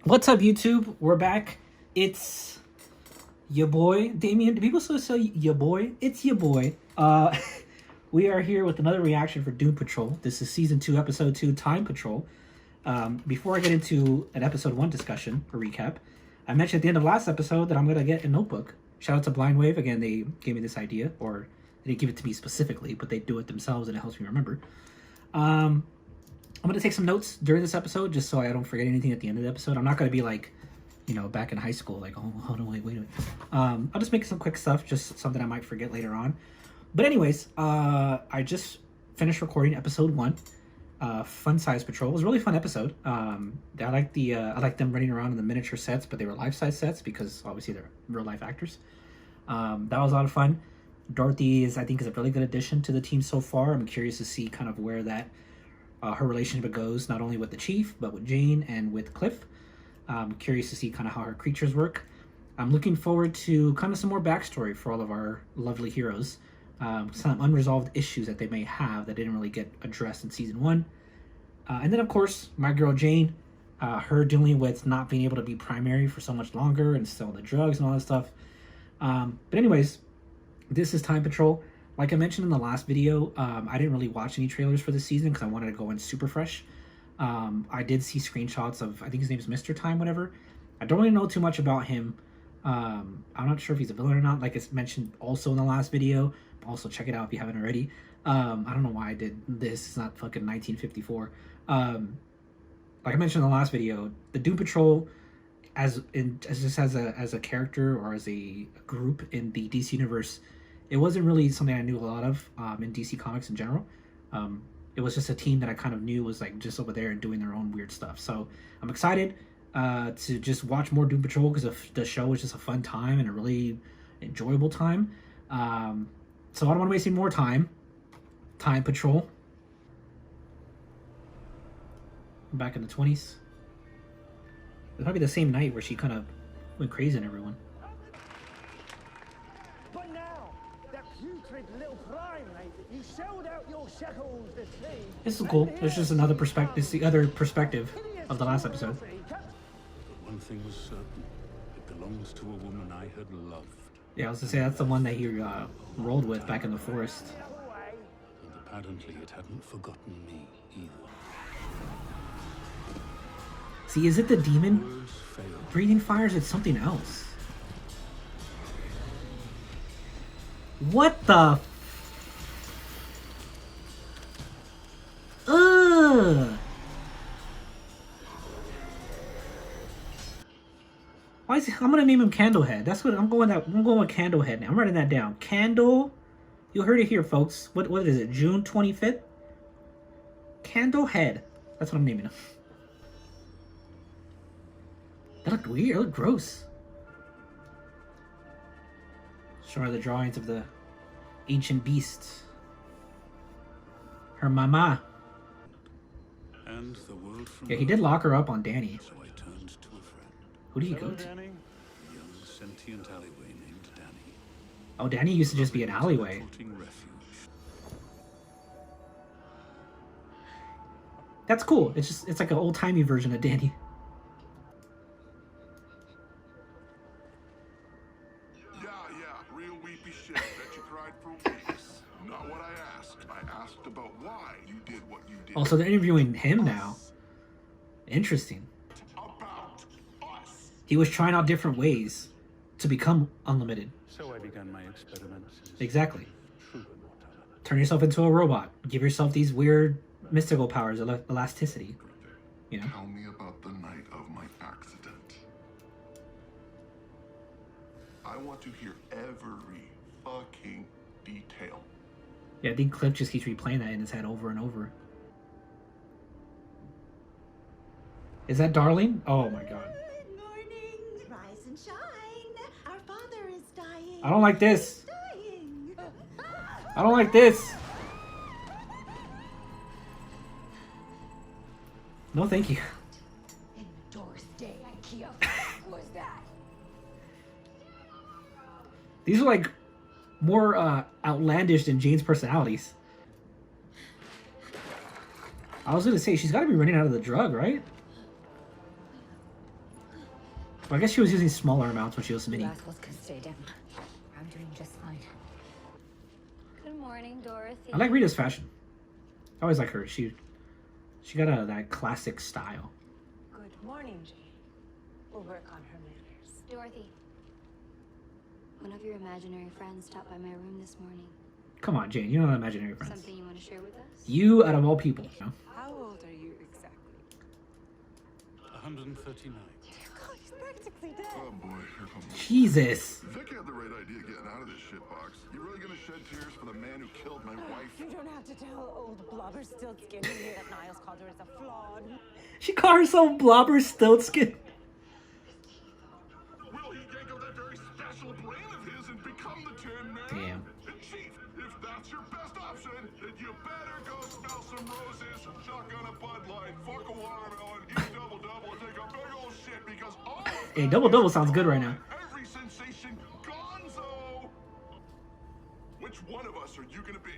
What's up, YouTube? We're back. It's your boy, Damien. Do people still say your boy? It's your boy. We are here with another reaction for Doom Patrol. This is Season 2, Episode 2, Tyme Patrol. Before I get into an Episode 1 discussion, or recap, I mentioned at the end of last episode that I'm going to get a notebook. Shout out to Blind Wave. Again, they gave me this idea, or they didn't give it to me specifically, but they do it themselves and it helps me remember. I'm going to take some notes during this episode just so I don't forget anything at the end of the episode. I'm not going to be like, you know, back in high school, like, oh, hold on, wait a minute. I'll just make some quick stuff, just something I might forget later on. But anyways, I just finished recording episode 1, Fun Size Patrol. It was a really fun episode. I like them running around in the miniature sets, but they were life-size sets because obviously they're real-life actors. That was a lot of fun. Dorothy I think is a really good addition to the team so far. I'm curious to see kind of where that her relationship goes, not only with the chief but with Jane and with Cliff. I'm curious to see kind of how her creatures work. I'm looking forward to kind of some more backstory for all of our lovely heroes. Some unresolved issues that they may have that didn't really get addressed in season 1. And then of course my girl Jane, her dealing with not being able to be primary for so much longer and still the drugs and all that stuff. But anyways, this is Tyme Patrol. Like I mentioned in the last video, I didn't really watch any trailers for this season because I wanted to go in super fresh. I did see screenshots of, I think his name's Mr. Tyme, whatever. I don't really know too much about him. I'm not sure if he's a villain or not, like it's mentioned also in the last video. Also, check it out if you haven't already. I don't know why I did this. It's not fucking 1954. Like I mentioned in the last video, the Doom Patrol, as a character or as a group in the DC universe, it wasn't really something I knew a lot of in DC Comics in general. It was just a team that I kind of knew was like just over there and doing their own weird stuff. So I'm excited to just watch more Doom Patrol because the show was just a fun time and a really enjoyable time. So I don't want to waste any more time. Tyme Patrol. Back in the 20s. It was probably the same night where she kind of went crazy on everyone. But now, that putrid little primate, you sold out your shackles to see. This is cool. There's just another perspective. It's the other perspective of the last episode. One thing was certain. It belongs to a woman I had loved. Yeah, I was gonna say that's the one that he rolled with back in the forest. And apparently it hadn't forgotten me either. See, is it the demon Words failed. breathing fires? It's something else. What the? Ugh. Why is he, I'm gonna name him Candlehead. That's what I'm going. I'm going with Candlehead now. I'm writing that down. Candle. You heard it here, folks. What is it? June 25th. Candlehead. That's what I'm naming him. That looked weird. It looked gross. Showing her the drawings of the ancient beasts. Her mama. And the world from Yeah, he did lock her up on Danny. So I turned to a friend. Who did he go to? A young sentient alleyway named Danny. Oh, Danny used to just be an alleyway. Floating refuge. That's cool. It's like an old-timey version of Danny. Yeah, real weepy shit. Bet you cried for weeks. Not what I asked. I asked about why you did what you did. Also, they're interviewing him now. Interesting. About us. He was trying out different ways to become unlimited. So I began my experiments. Exactly. True immortality. Turn yourself into a robot. Give yourself these weird mystical powers, elasticity. You know? Tell me about the night of my accident. I want to hear every fucking detail. Yeah, I think Cliff just keeps replaying that in his head over and over. Is that Darling? Oh my god. Good morning. Rise and shine. Our father is dying. I don't like this. Dying. I don't like this. No, thank you. In Doris Day, IKEA. Was that? These are like more outlandish than Jane's personalities. I was gonna say she's got to be running out of the drug, right? Well, I guess she was using smaller amounts when she was You mini. assholes can stay down. I'm doing just fine. Good morning, Dorothy. I like Rita's fashion. I always like her. She got that classic style. Good morning, Jane. We'll work on her manners. Dorothy. One of your imaginary friends stopped by my room this morning. Come on, Jane. You don't have imaginary friends. Something you want to share with us? You, out of all people. You know? How old are you exactly? 139. God, he's practically dead. Oh boy, here comes the... Jesus. Vic had the right idea getting out of this shitbox. You really gonna shed tears for the man who killed my wife? You don't have to tell old blubber still skinny here that Niles called her as a flawed. She called herself Blobber Stiltskin. Will he yank out that very special brain of his and become the Tin Man? Damn. And Chief, if that's your best option, then you better go smell some roses, shotgun a Bud Light, fuck a watermelon, eat double-double, and take a big old shit because all of Hey, that double double is sounds good right now. gone. Every sensation gonzo. Which one of us are you gonna be?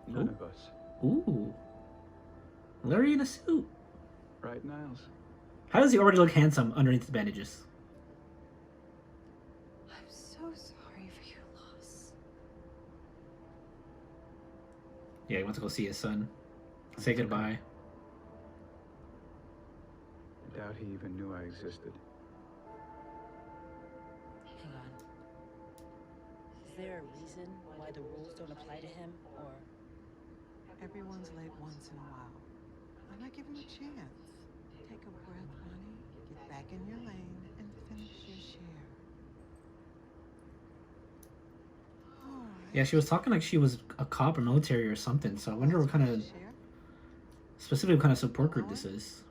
None of us. Ooh. Larry in a suit. Right, Niles? How does he already look handsome underneath the bandages? I'm so sorry for your loss. Yeah, he wants to go see his son. Say goodbye. I doubt he even knew I existed. Hang on. Is there a reason why the rules don't apply to him, or? Everyone's late once in a while. Why not give him a chance? Take a breath, honey. Get back in your lane and finish your share. Alright. Yeah, she was talking like she was a cop or military or something, so I wonder what kind of, Share? specifically what kind of support group this is.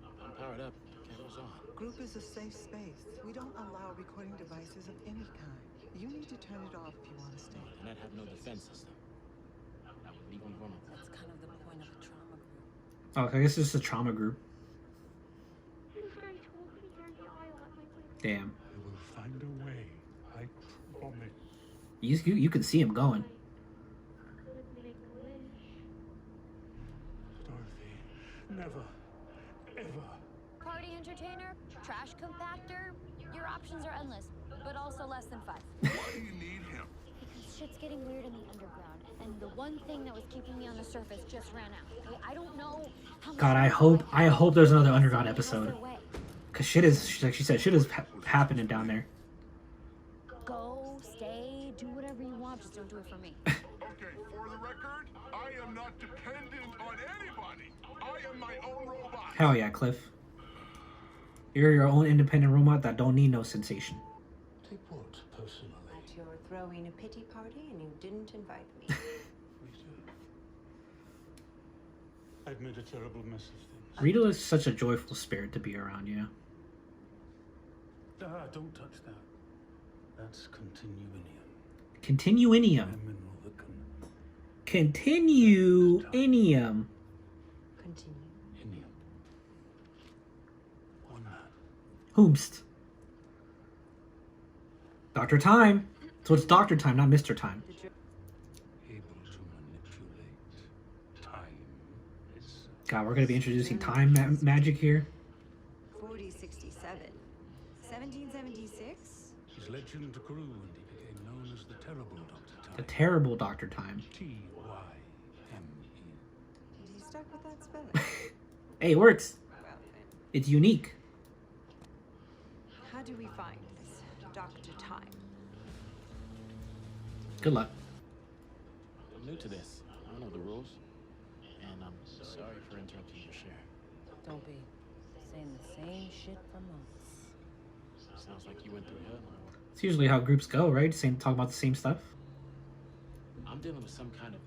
I'm powered up. Cameras on. Group is a safe space. We don't allow recording devices of any kind. You need to turn it off if you want to stay. And I'd have no defense system. I would leave them vulnerable. That's kind of the point of a trauma group. Oh, I guess it's a trauma group. Damn. We will find a way. I promise. You can see him going. Dorothy, never, ever. Party entertainer, trash compactor. Your options are endless, but also less than 5. Why do you need him? Because shit's getting weird in the underground, and the one thing that was keeping me on the surface just ran out. Okay? I don't know how much God, I hope there's another underground episode. Cause shit is, like she said, shit is happening down there. Go, stay, do whatever you want, just don't do it for me. Okay, for the record, I am not dependent on anybody. I am my own robot. Hell yeah, Cliff. You're your own independent robot that don't need no sensation. Take what, personally? That you're throwing a pity party and you didn't invite me. Rita. I've made a terrible mess of things. Rita is such a joyful spirit to be around, you know? Ah, don't touch that. That's continuinium. Continuinium. A mineral that can Continuinium. Continue. inium. One man. Whomst. Dr. Time. So it's Dr. Time, not Mr. Time. Able to manipulate time. Is God, we're gonna be introducing time magic here. 4067. 1776? his legend grew and he became known as the Terrible Dr. The Tyme. terrible Dr. Time. Tyme. Did he start with that spelling? Hey, it works. Well then. It's unique. How do we find this Dr. Tyme? Good luck. I'm new to this. I don't know the rules. And I'm sorry for interrupting your share. Don't be. Saying the same shit for months. Sounds like you went through hell. It's usually how groups go, right? Talk about the same stuff. I'm dealing with some kind of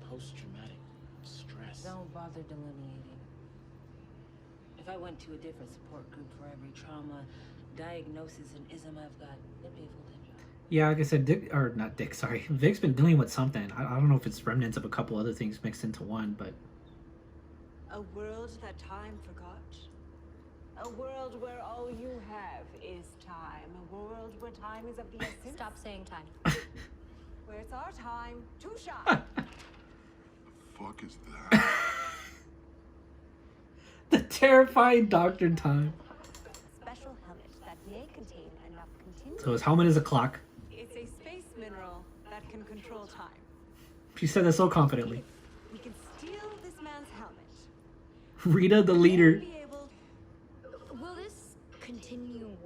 post-traumatic stress. Don't bother delineating. If I went to a different support group for every trauma, diagnosis, and ism I've got, it'd be a full day job. Yeah, like I said, Vic's been dealing with something. I don't know if it's remnants of a couple other things mixed into one, but A world that time forgot. A world where all you have is time. A world where time is of the essence. Stop saying time. Where it's our time to shine. Fuck is that? the terrifying Dr. Time. So his helmet is a clock. It's a space mineral that can control time. She said that so confidently. We can steal this man's helmet. Rita, the leader. Will this continuum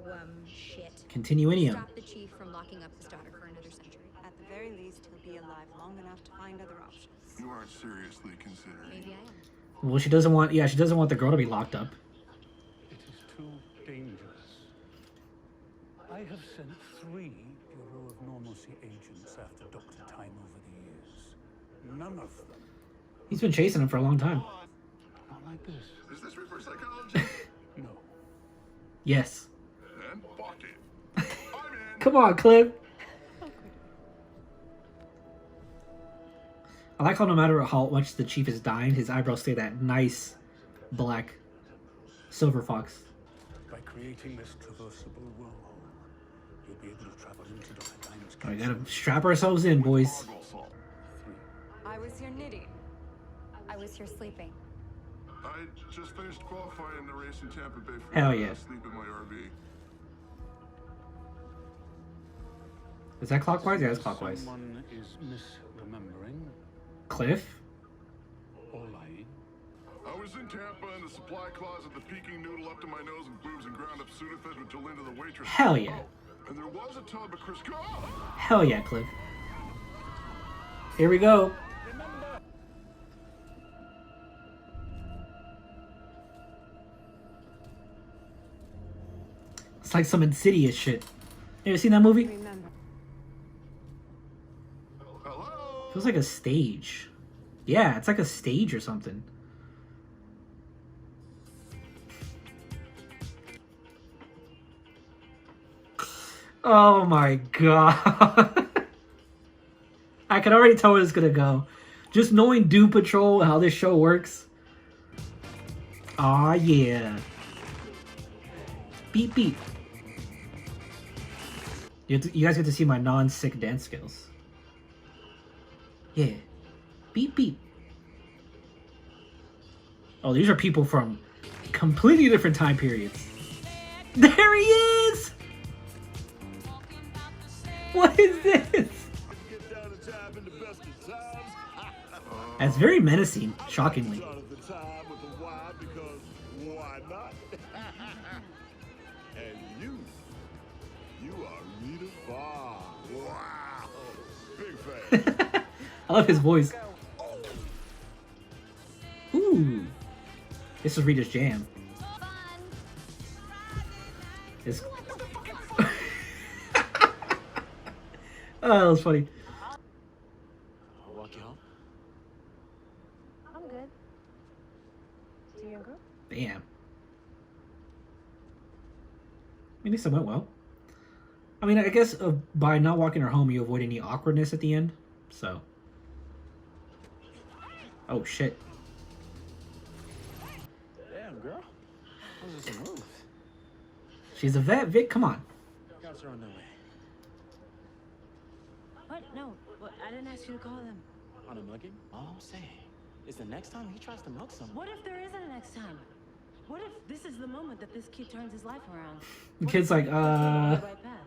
shit Continuinium. stop the chief from locking up his daughter for another century? At the very least, he'll be alive long enough to find other options. You aren't seriously considering. Maybe I am. Well, she doesn't want. Yeah, she doesn't want the girl to be locked up. It is too dangerous. I have sent 3 Bureau of Normalcy agents after Dr. Tyme over the years. None of them. He's been chasing him for a long time. Not like this. Is this reverse psychology? No. Yes. Then fuck it. I'm in. Come on, Cliff. I like how no matter how much the chief is dying, his eyebrows stay that nice black silver fox. By creating this traversable wormhole, you'll be able to travel into Dr. Tyme's We gotta strap ourselves in, boys. 3. I was here knitting. I was here sleeping. I just finished qualifying the race in Tampa Bay for Hell yeah. sleep in my RV. Is that clockwise? Yeah, it's clockwise. Someone is misremembering Cliff? or lying. I was in Tampa in the supply closet, the peeking noodle up to my nose and boobs and ground up Sudafed with Jolinda the waitress. Hell yeah. Oh, and there was a tub of Chris. Hell yeah, Cliff. Here we go. It's like some Insidious shit. You ever seen that movie? Remember. Hello? Feels like a stage. Yeah, it's like a stage or something. Oh my god. I can already tell where it's gonna go. Just knowing Doom Patrol and how this show works. Aw, yeah. Beep, beep. You guys get to see my non-sick dance skills. Yeah. Beep, beep. Oh, these are people from completely different time periods. There he is! What is this? That's very menacing, shockingly. And you are Rita Farr. Wow. Big fan. I love his voice. Ooh. This is Rita's jam. It's... Oh, that was funny. I'll walk you home. I'm good. See you in group? Damn. I mean, this went well. I mean, I guess by not walking her home, you avoid any awkwardness at the end. So. Oh, shit. Damn, girl. Those are some moves. She's a vet, Vic. Come on. Scouts are on their way. What? No. What? I didn't ask you to call them. On a mugging? All I'm saying is the next time he tries to mug someone. What if there isn't a next time? What if this is the moment that this kid turns his life around? The kid's like, The right path?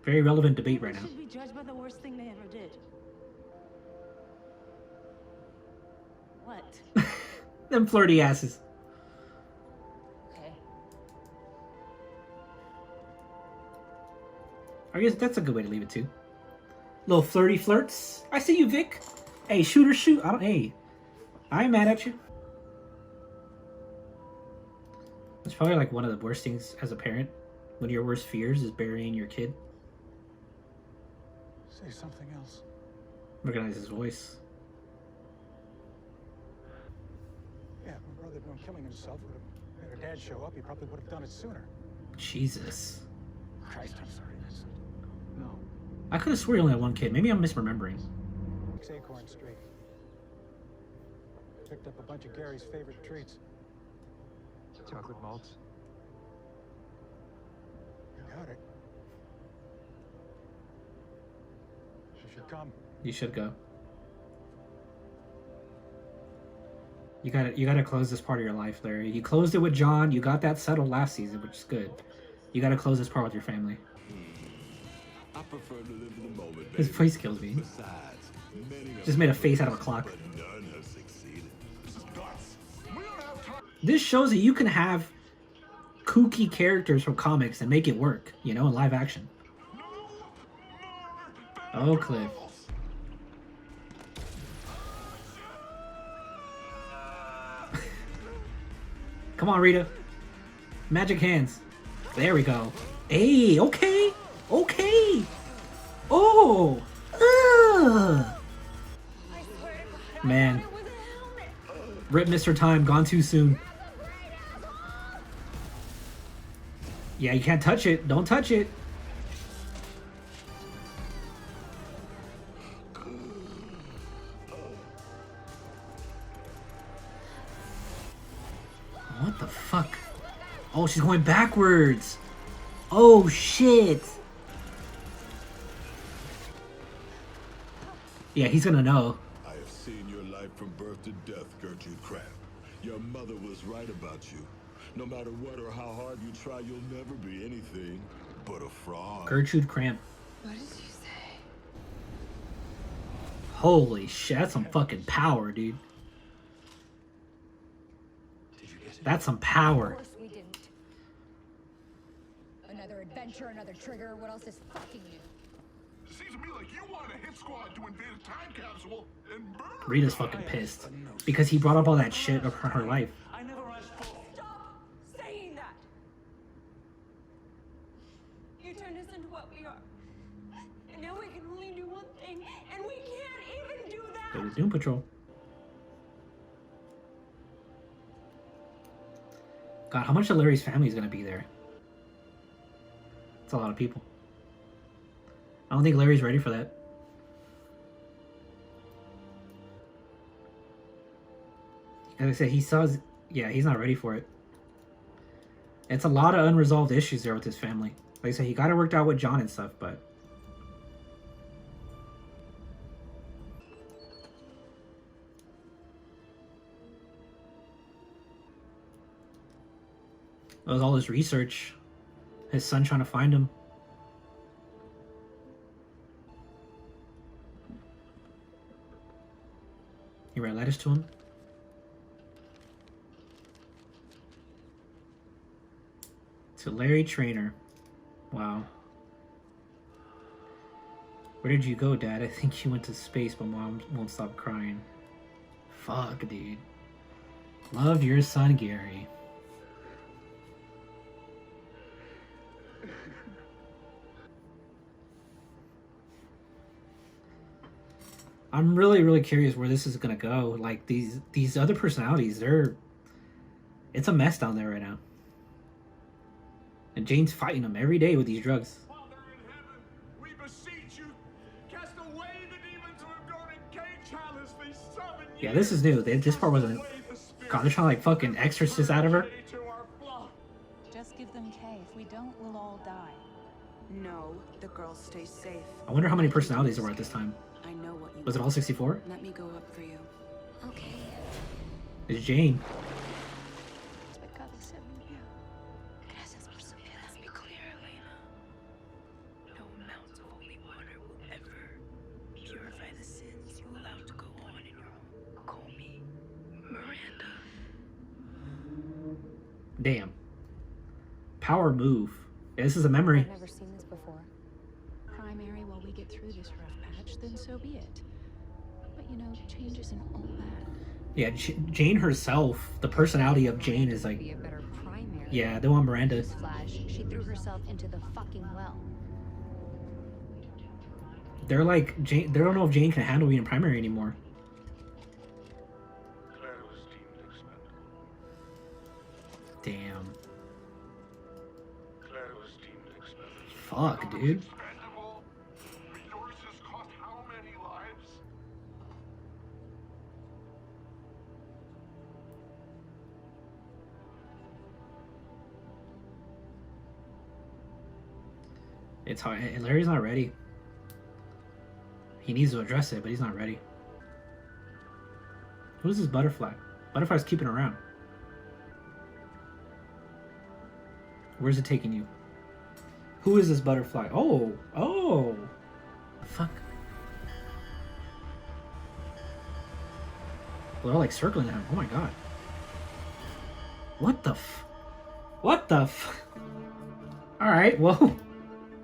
very relevant debate right now. Should be judged by the worst thing they ever did. What? Them flirty asses. Okay. I guess that's a good way to leave it too. Little flirty flirts. I see you, Vic. Hey, shoot or shoot. Hey, I ain't mad at you. It's probably like one of the worst things as a parent. One of your worst fears is burying your kid. Say something else. Recognize his voice. Yeah, if my brother had known killing himself would have made her dad show up, he probably would have done it sooner. Jesus. Christ, I'm sorry, Vincent. No. I could have sworn he only had one kid. Maybe I'm misremembering. Acorn Street. Picked up a bunch of Gary's favorite treats. Chocolate malts. You got it. You should come. You should go. You gotta close this part of your life, Larry. You closed it with John. You got that settled last season, which is good. You gotta close this part with your family. I prefer to live in the moment, His baby. face kills me. Besides, many of Just made a us face out of a have clock. but none have succeeded. This is nuts. We don't have time. This shows that you can have kooky characters from comics and make it work, you know, in live action. Oh, Cliff. Come on, Rita. Magic hands. There we go. Hey, okay. Okay. Oh. Man. Rip Mr. Time, gone too soon. Yeah, you can't touch it. Don't touch it. What the fuck? Oh, she's going backwards. Oh, shit. Yeah, he's gonna know. I have seen your life from birth to death, Gertrude Cramp. Your mother was right about you. No matter what or how hard you try, you'll never be anything but a fraud. Gertrude Cramp. What did you say? Holy shit, that's some fucking power, dude. That's some power. Of course we didn't. Another adventure, another trigger. What else is fucking you? It seems to me like you want a hit squad to invade a time capsule and murder. Rita's fucking pissed because he brought up all that shit of her life. I never asked for. Stop saying that. You turned us into what we are. And now we can only do one thing, and we can't even do that. Go to Doom Patrol. God, how much of Larry's family is gonna be there? It's a lot of people. I don't think Larry's ready for that. As I said, he saws. Yeah, he's not ready for it. It's a lot of unresolved issues there with his family. Like I said, he got it worked out with John and stuff, but it was all his research. His son trying to find him. You write letters to him? To Larry Trainer. Wow. Where did you go, Dad? I think you went to space, but Mom won't stop crying. Fuck, dude. Love your son, Gary. I'm really curious where this is gonna go. Like these other personalities, it's a mess down there right now. And Jane's fighting them every day with these drugs. Father in heaven, we beseech you, cast away the demons who have grown in cage childlessly 7 years. Yeah, this is new. This part wasn't. God, they're trying to like fucking exorcist out of her. Just give them K. If we don't, we'll all die. No, the girls stay safe. I wonder how many personalities there were at this time. I know what you Was it all 64? Let me go up for you. Okay. It's Jane. Gracias por su piedad. Let's be clear, Elena. No amount of holy water will ever purify the sins you allowed to go on in your home. Call me Miranda. Damn. Power move. Yeah, this is a memory. I've never seen this before. Primary while we get through this rough patch, then so be it. But you know, change isn't all bad. Yeah, Jane herself, the personality of Jane is like. Be a better primary. Yeah, they want Miranda. Flash, she threw herself into the fucking well. They're like Jane. They don't know if Jane can handle being primary anymore. Clara was deemed expendable. Damn. Clara was deemed expendable. Fuck, dude. Expendable? Resources cost how many lives? It's hard. And Larry's not ready. He needs to address it, but he's not ready. Who is this butterfly? Butterfly's keeping around. Where's it taking you? Who is this butterfly? Oh, oh, fuck. They're all like circling him. Oh my god. What the f? What the f? Alright, well,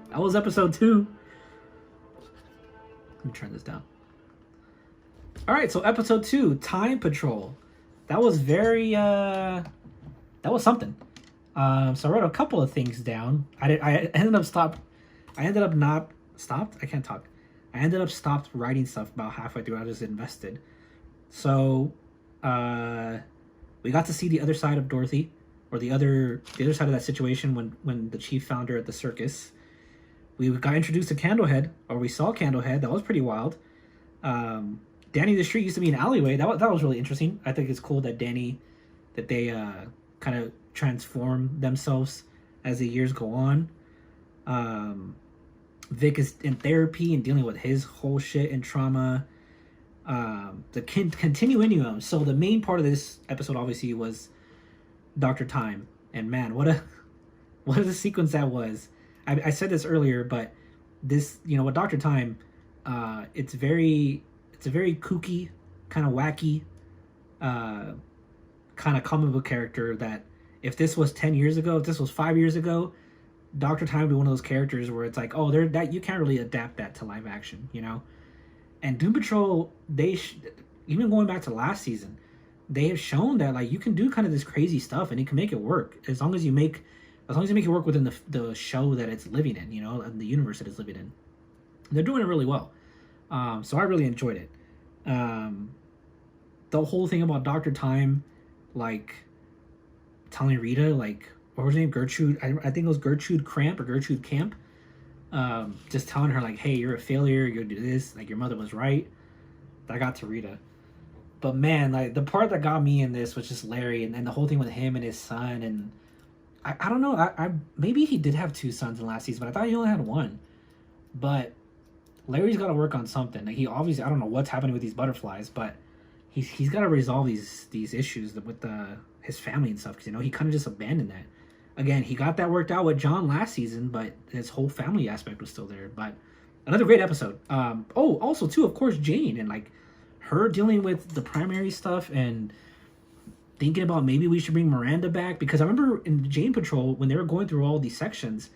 that was episode 2. Let me turn this down. Alright, so episode 2, Time Patrol. That was very, that was something. So I wrote a couple of things down. I ended up stopped writing stuff about halfway through. I just invested. So, we got to see the other side of Dorothy, or the other side of that situation when the chief found her at the circus. We got introduced to Candlehead, or we saw Candlehead. That was pretty wild. Danny the Street used to be an alleyway. That was really interesting. I think it's cool that they kind of transform themselves as the years go on. Vic is in therapy and dealing with his whole shit and trauma. The continuum. So the main part of this episode obviously was Dr. Tyme, and man, what a sequence that was. I said this earlier, but this, with Dr. Tyme, it's a very kooky, kind of wacky, kind of comic book character that if this was 10 years ago, if this was 5 years ago, Dr. Tyme would be one of those characters where it's like, oh, that you can't really adapt that to live action, And Doom Patrol, even going back to last season, they have shown that like you can do kind of this crazy stuff and you can make it work as long as you make it work within the show that it's living in, and the universe that it's living in. They're doing it really well. So I really enjoyed it. The whole thing about Dr. Tyme, like telling Rita, like, what was her name? Gertrude. I think it was Gertrude Cramp or Gertrude Camp. Just telling her like, hey, you're a failure. You'll do this. Like, your mother was right. That got to Rita. But man, like the part that got me in this was just Larry, and then the whole thing with him and his son. And I don't know. I maybe he did have 2 sons in last season, but I thought he only had 1. But Larry's got to work on something. Like, he obviously, I don't know what's happening with these butterflies, but he's got to resolve these issues with his family and stuff, because he kind of just abandoned that. Again, he got that worked out with John last season, but his whole family aspect was still there. But another great episode. Also too, of course, Jane, and like her dealing with the primary stuff and thinking about maybe we should bring Miranda back, because I remember in Jane Patrol when they were going through all these sections,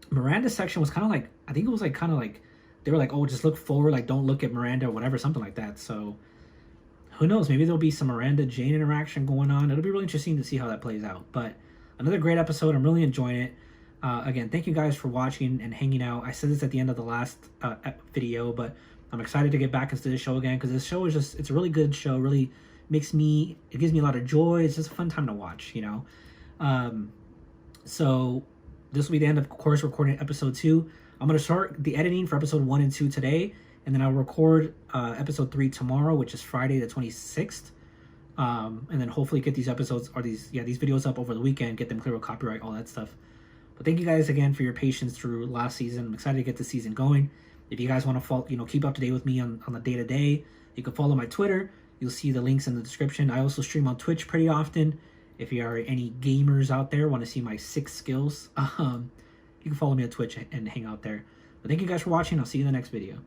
Miranda's section was kind of like, I think it was like kind of like they were like, oh, just look forward, like don't look at Miranda or whatever, something like that. So who knows? Maybe there'll be some Miranda Jane interaction going on. It'll be really interesting to see how that plays out. But another great episode. I'm really enjoying it. Again, thank you guys for watching and hanging out. I said this at the end of the last video, but I'm excited to get back into this show again, because this show is it's a really good show. Really gives me a lot of joy. It's just a fun time to watch, So this will be the end of course recording episode 2. I'm going to start the editing for episode 1 and 2 today, and then I'll record episode 3 tomorrow, which is Friday the 26th. And then hopefully get these episodes or these videos up over the weekend, get them clear with copyright, all that stuff. But thank you guys again for your patience through last season. I'm excited to get the season going. If you guys want to follow, keep up to date with me on the day-to-day, you can follow my Twitter. You'll see the links in the description. I also stream on Twitch pretty often. If you are any gamers out there, want to see my 6 skills, you can follow me on Twitch and hang out there. But thank you guys for watching. I'll see you in the next video.